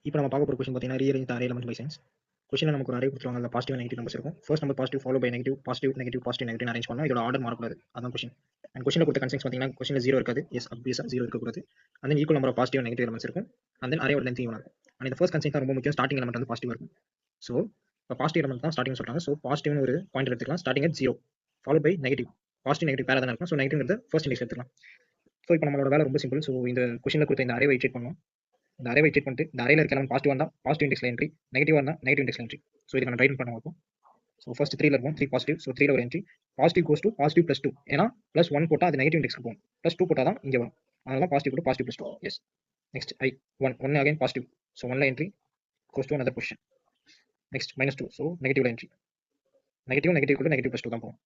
இப்போ நம்ம பார்க்க போகிற கொஸ்டின் பார்த்தீங்கன்னா rearrange the array element by signs. கொஸ்டினில் நமக்கு ஒரு அரே கொடுத்துருவாங்க, அதில் பாசிட்டிவ் நெகட்டிவ் நம்பர்ஸ் இருக்கும். First number positive follow by negative, positive negative positive negative arrange பண்ணணும். இதோட ஆர்டர் மாறக்கூடாது, அதான் கொஸ்டின். அண்ட் கொஸ்டினில் கொடுத்த கன்சென்ஸ் பார்த்தீங்கன்னா கொஸ்டினில் ஜீரோ இருக்காது, எஸ் அப்வியஸாக ஜீரோ இருக்கக்கூடாது. And then equal number of positive negative elements இருக்கும். அண்ட் தென் அரேயோட லென்த் ஈவன் இருக்கும். அண்ட் இந்த ஃபர்ஸ்ட் கன்சென்ட் தான் ரொம்ப முக்கியம், ஸ்டார்டிங் எலிமெண்ட் வந்து பாசிட்டிவ் இருக்கும். ஸோ இப்போ பாசிட்டிவ் எலிமெண்ட் தான் ஸ்டார்டிங் சொல்கிறாங்க. ஸோ பாசிட்டிவ்னு ஒரு பாயிண்ட் எடுத்துக்கலாம், starting at zero follow by negative. Positive negative பேரா தான் இருக்கும். ஸோ நெகட்டிவ்ங்கிறது ஃபர்ஸ்ட் இண்டெக்ஸ் எடுத்துக்கலாம். ஸோ இப்போ நம்மளோட வேலை ரொம்ப சிம்பிள். ஸோ இந்த கொஸ்டினில் கொடுத்த இந்த அரேவை இட்ரேட் பண்ணணும். இந்த அரேவை இட்ரேட் பண்ணிட்டு இந்த அரேல இருக்க எலிமெண்ட் பாசிட்டிவ் இருந்தால் பாசிட்டிவ் இண்டெக்ஸ்ல என்ட்ரி, நெகட்டிவ் இருந்தால் நெகட்டிவ் இண்டெக்ஸ்ல என்ட்ரி. ஸோ இதுக்கு நம்ம ரைட் பண்ண வைப்போம். ஸோ ஃபர்ஸ்ட் 3ல இருக்கும், 3 பாசிட்டிவ். ஸோ 3ல ஒரு entry positive goes to positive +2. ஏன்னா +1 போட்டால் அது நெகட்டிவ் இண்டெக்ஸ்க்கு போகும், +2 போட்டால் தான் இங்கே வரும். அதனால positive to positive +2. Yes. Next I1 again positive. So 1ல என்ட்ரி கோஸ் டு another பொசிஷன். நெக்ஸ்ட் -2. ஸோ நெகட்டிவ்ல என்ட்ரி, நெகட்டிவ் நெகட்டிவ் கூட நெகட்டிவ் +2 தான் போகும்.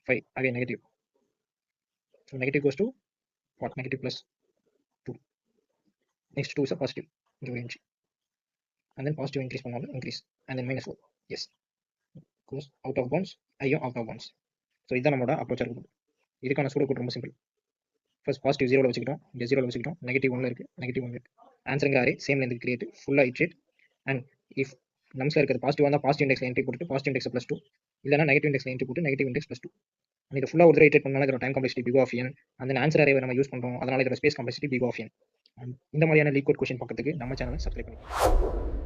5 again negative. So negative goes to what negative +2. Next 2 is a positive, இங்கே ஒரு entry. And then positive increase பண்ணாலும் increase, and then -4. Yes, goes out of bounds, ஐயும் out of bounds. So இதுதான் நம்மளோட அப்ரோச்சாக இருக்கும். இதுக்கான சூட கோட் ரொம்ப சிம்பிள். ஃபர்ஸ்ட் பாசிட்டிவ் 0ல வச்சுக்கிட்டோம், இங்கே 0ல வச்சுக்கிட்டோம், நெகட்டிவ் 1ல இருக்குது, நெகட்டிவ் 1 இருக்குது. ஆன்சருங்கிற அரே சேம் லென்த் கிரியேட், ஃபுல்லாக இட்ரேட். அண்ட் இஃப் நம்ஸில் இருக்கிறது பாசிட்டிவ் வந்தால் பாசிட்டிவ் இண்டெக்ஸில் என்ட்ரி போட்டு பாசிட்டிவ் இண்டெக்ஸ் +2, இல்லைனா நெகட்டிவ் இண்டெக்ஸில் என்ட்ரி போட்டு நெகட்டிவ் இண்டெக்ஸ் +2. இது ஃபுல்லாக ஒரு தடவை இட்ரேட் பண்ணாலும் இதோட time complexity big of n. அந்த ஆன்சர் அரேவை நம்ம யூஸ் பண்ணுறோம், அதனால இதோட space complexity big of n. இந்த மாதிரியான லீக் கோட் கொஸ்டின் பார்க்கறதுக்கு நம்ம சேனலை சப்ஸ்கிரைப் பண்ணிக்கலாம்.